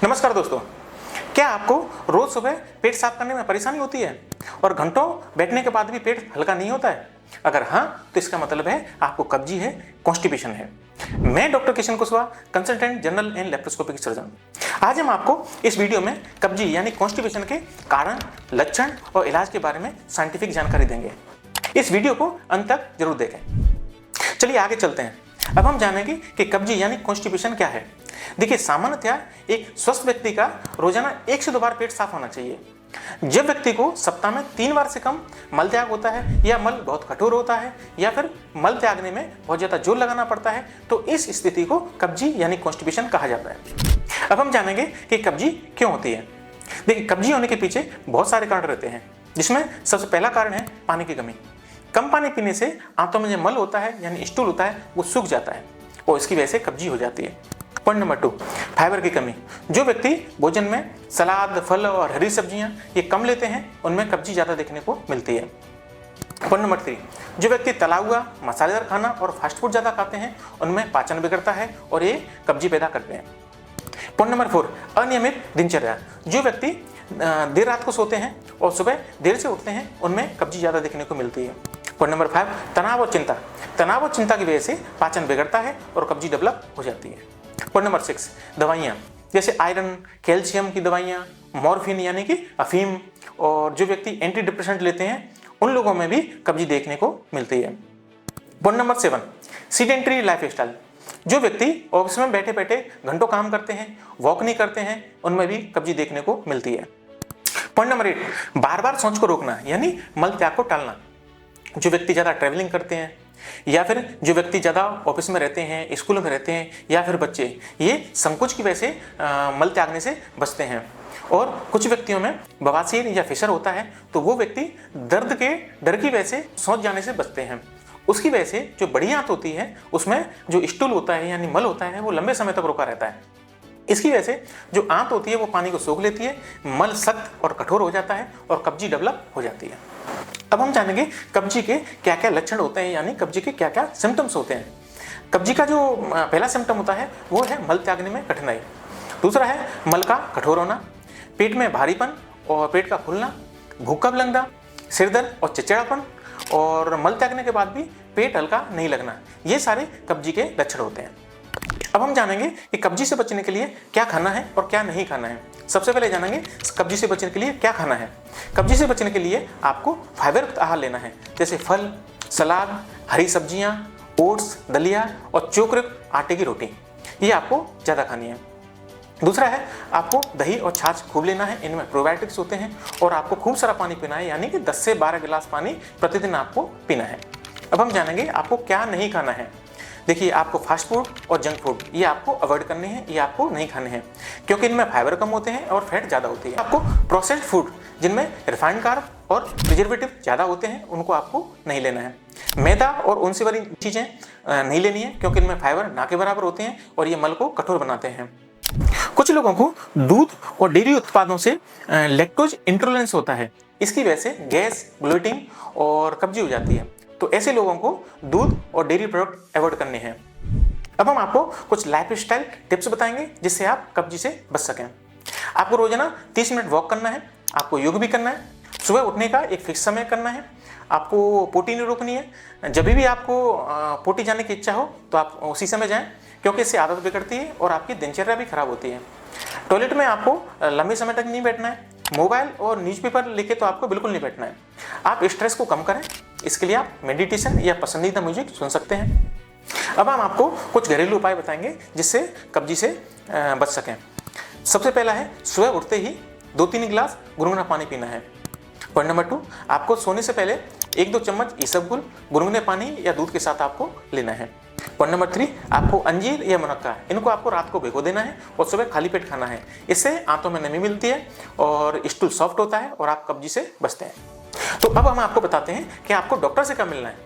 नमस्कार दोस्तों, क्या आपको रोज सुबह पेट साफ करने में परेशानी होती है और घंटों बैठने के बाद भी पेट हल्का नहीं होता है? अगर हाँ, तो इसका मतलब है आपको कब्जी है, कॉन्स्टिपेशन है। मैं doctor Kishan Kushwaha, consultant general and laparoscopic surgeon. आज हम आपको इस वीडियो में कब्जी यानी कॉन्स्टिपेशन के कारण, लक्षण और इलाज के बारे में साइंटिफिक जानकारी देंगे। इस वीडियो को अंत तक जरूर देखें। चलिए आगे चलते हैं। अब हम जानेंगे कि कब्जी यानी कॉन्स्टिपेशन क्या है। देखिए, सामान्यतया एक स्वस्थ व्यक्ति का रोजाना 1 से 2 बार पेट साफ होना चाहिए। जब व्यक्ति को सप्ताह में 3 बार से कम मल त्याग होता है या मल बहुत कठोर होता है या फिर मल त्यागने में बहुत ज्यादा जोर लगाना पड़ता है, तो इस स्थिति को कब्जी यानी कॉन्स्टिपेशन कहा जाता है। अब हम जानेंगे कि कब्जी क्यों होती है। देखिए, कब्जी होने के पीछे बहुत सारे कारण रहते हैं, जिसमें सबसे पहला कारण है पानी की कमी। कम पानी पीने से आंतों में जो मल होता है यानी स्टूल होता है वो सूख जाता है और इसकी वजह से कब्जी हो जाती है। पॉइंट नंबर 2, फाइबर की कमी। जो व्यक्ति भोजन में सलाद, फल और हरी सब्जियां ये कम लेते हैं, उनमें कब्जी ज़्यादा देखने को मिलती है। पॉइंट नंबर 3, जो व्यक्ति तला हुआ, मसालेदार खाना और फास्ट फूड ज़्यादा खाते हैं, उनमें पाचन बिगड़ता है और ये कब्जी पैदा करते हैं। पॉइंट नंबर 4, अनियमित दिनचर्या। जो व्यक्ति देर रात को सोते हैं और सुबह देर से उठते हैं, उनमें कब्जी ज़्यादा देखने को मिलती है। पॉइंट नंबर 5, तनाव और चिंता। तनाव और चिंता की वजह से पाचन बिगड़ता है और कब्जी डेवलप हो जाती है। पॉइंट नंबर 6, दवाइयाँ, जैसे आयरन, कैल्शियम की दवाइयाँ, मॉर्फिन यानी कि अफीम, और जो व्यक्ति एंटी डिप्रेसेंट लेते हैं, उन लोगों में भी कब्जी देखने को मिलती है। Point number 7, sedentary life style. जो व्यक्ति ऑफिस में बैठे बैठे घंटों काम करते हैं, वॉक नहीं करते हैं, उनमें भी कब्जी देखने को मिलती है। पॉइंट नंबर 8, बार बार शौच को रोकना यानी मल त्याग को टालना। जो व्यक्ति ज़्यादा ट्रैवलिंग करते हैं या फिर जो व्यक्ति ज़्यादा ऑफिस में रहते हैं, स्कूल में रहते हैं या फिर बच्चे, ये संकोच की वजह से मल त्यागने से बचते हैं। और कुछ व्यक्तियों में बवासीर या फिशर होता है, तो वो व्यक्ति दर्द के डर की वजह से शौच जाने से बचते हैं। उसकी वजह से जो बड़ी आंत होती है, उसमें जो स्टूल होता है यानी मल होता है, वो लंबे समय तक रोका रहता है। इसकी वजह से जो आंत होती है वो पानी को सोख लेती है, मल सख्त और कठोर हो जाता है और कब्जी डेवलप हो जाती है। अब हम जानेंगे कब्जी के क्या क्या लक्षण होते हैं, यानी कब्जी के क्या क्या सिम्टम्स होते हैं। कब्जी का जो पहला सिम्टम होता है वो है मल त्यागने में कठिनाई। दूसरा है मल का कठोर होना, पेट में भारीपन और पेट का फूलना, भूख का लगना, सिर दर्द और चिड़चिड़ापन, और मल त्यागने के बाद भी पेट हल्का नहीं लगना। ये सारे कब्जी के लक्षण होते हैं। अब हम जानेंगे कि कब्जी से बचने के लिए क्या खाना है और क्या नहीं खाना है। सबसे पहले जानेंगे कब्जी से बचने के लिए क्या खाना है। कब्जी से बचने के लिए आपको फाइबर युक्त आहार लेना है, जैसे फल, सलाद, हरी सब्जियां, ओट्स, दलिया और चोकरयुक्त आटे की रोटी, ये आपको ज़्यादा खानी है। दूसरा है आपको दही और छाछ खूब लेना है, इनमें प्रोबायोटिक्स होते हैं। और आपको खूब सारा पानी पीना है, यानी कि 10 से 12 गिलास पानी प्रतिदिन आपको पीना है। अब हम जानेंगे आपको क्या नहीं खाना है। देखिए, आपको फास्ट फूड और जंक फूड ये आपको अवॉइड करने हैं, ये आपको नहीं खाने हैं, क्योंकि इनमें फाइबर कम होते हैं और फैट ज़्यादा होती है। आपको प्रोसेस्ड फूड जिनमें रिफाइंड कार्ब और प्रिजर्वेटिव ज़्यादा होते हैं, उनको आपको नहीं लेना है। मैदा और उनसे बनी चीज़ें नहीं लेनी है, क्योंकि इनमें फाइबर ना के बराबर होते हैं और ये मल को कठोर बनाते हैं। कुछ लोगों को दूध और डेयरी उत्पादों से लैक्टोज इंटॉलरेंस होता है, इसकी वजह से गैस, ब्लोटिंग और कब्जी हो जाती है। तो ऐसे लोगों को दूध और डेयरी प्रोडक्ट अवॉइड करने हैं। अब हम आपको कुछ लाइफस्टाइल टिप्स बताएंगे जिससे आप कब्जी से बच सकें। आपको रोजाना 30 मिनट वॉक करना है, आपको योग भी करना है, सुबह उठने का एक फिक्स समय करना है, आपको पोटी नहीं रोकनी है। जब भी आपको पोटी जाने की इच्छा हो तो आप उसी समय जाएं, क्योंकि इससे आदत बिगड़ती है और आपकी दिनचर्या भी खराब होती है। टॉयलेट में आपको लंबे समय तक नहीं बैठना है। मोबाइल और न्यूज़पेपर लेके तो आपको बिल्कुल नहीं बैठना है। आप स्ट्रेस को कम करें, इसके लिए आप मेडिटेशन या पसंदीदा म्यूजिक सुन सकते हैं। अब हम आपको कुछ घरेलू उपाय बताएंगे जिससे कब्जी से बच सकें। सबसे पहला है सुबह उठते ही 2-3 गिलास गुनगुना पानी पीना है। पॉइंट नंबर 2, आपको सोने से पहले 1-2 चम्मच इसबगुल गुनगुने पानी या दूध के साथ आपको लेना है। पॉइंट नंबर 3, आपको अंजीर या मुनक्का, इनको आपको रात को भिगो देना है और सुबह खाली पेट खाना है। इससे आंतों में नमी मिलती है और स्टूल सॉफ्ट होता है और आप कब्जी से बचते हैं। तो अब हम आपको बताते हैं कि आपको डॉक्टर से कब मिलना है।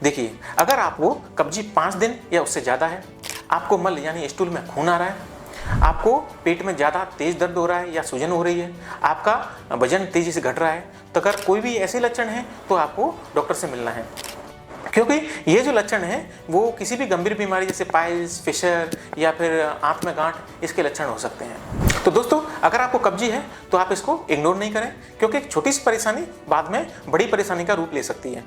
देखिए, अगर आपको कब्जी 5 दिन या उससे ज़्यादा है, आपको मल यानी स्टूल में खून आ रहा है, आपको पेट में ज़्यादा तेज दर्द हो रहा है या सूजन हो रही है, आपका वजन तेज़ी से घट रहा है, तो अगर कोई भी ऐसे लक्षण हैं तो आपको डॉक्टर से मिलना है। क्योंकि ये जो लक्षण है वो किसी भी गंभीर बीमारी जैसे पाइल्स, फिशर या फिर आंत में गांठ इसके लक्षण हो सकते हैं। तो दोस्तों, अगर आपको कब्जी है तो आप इसको इग्नोर नहीं करें, क्योंकि एक छोटी सी परेशानी बाद में बड़ी परेशानी का रूप ले सकती है।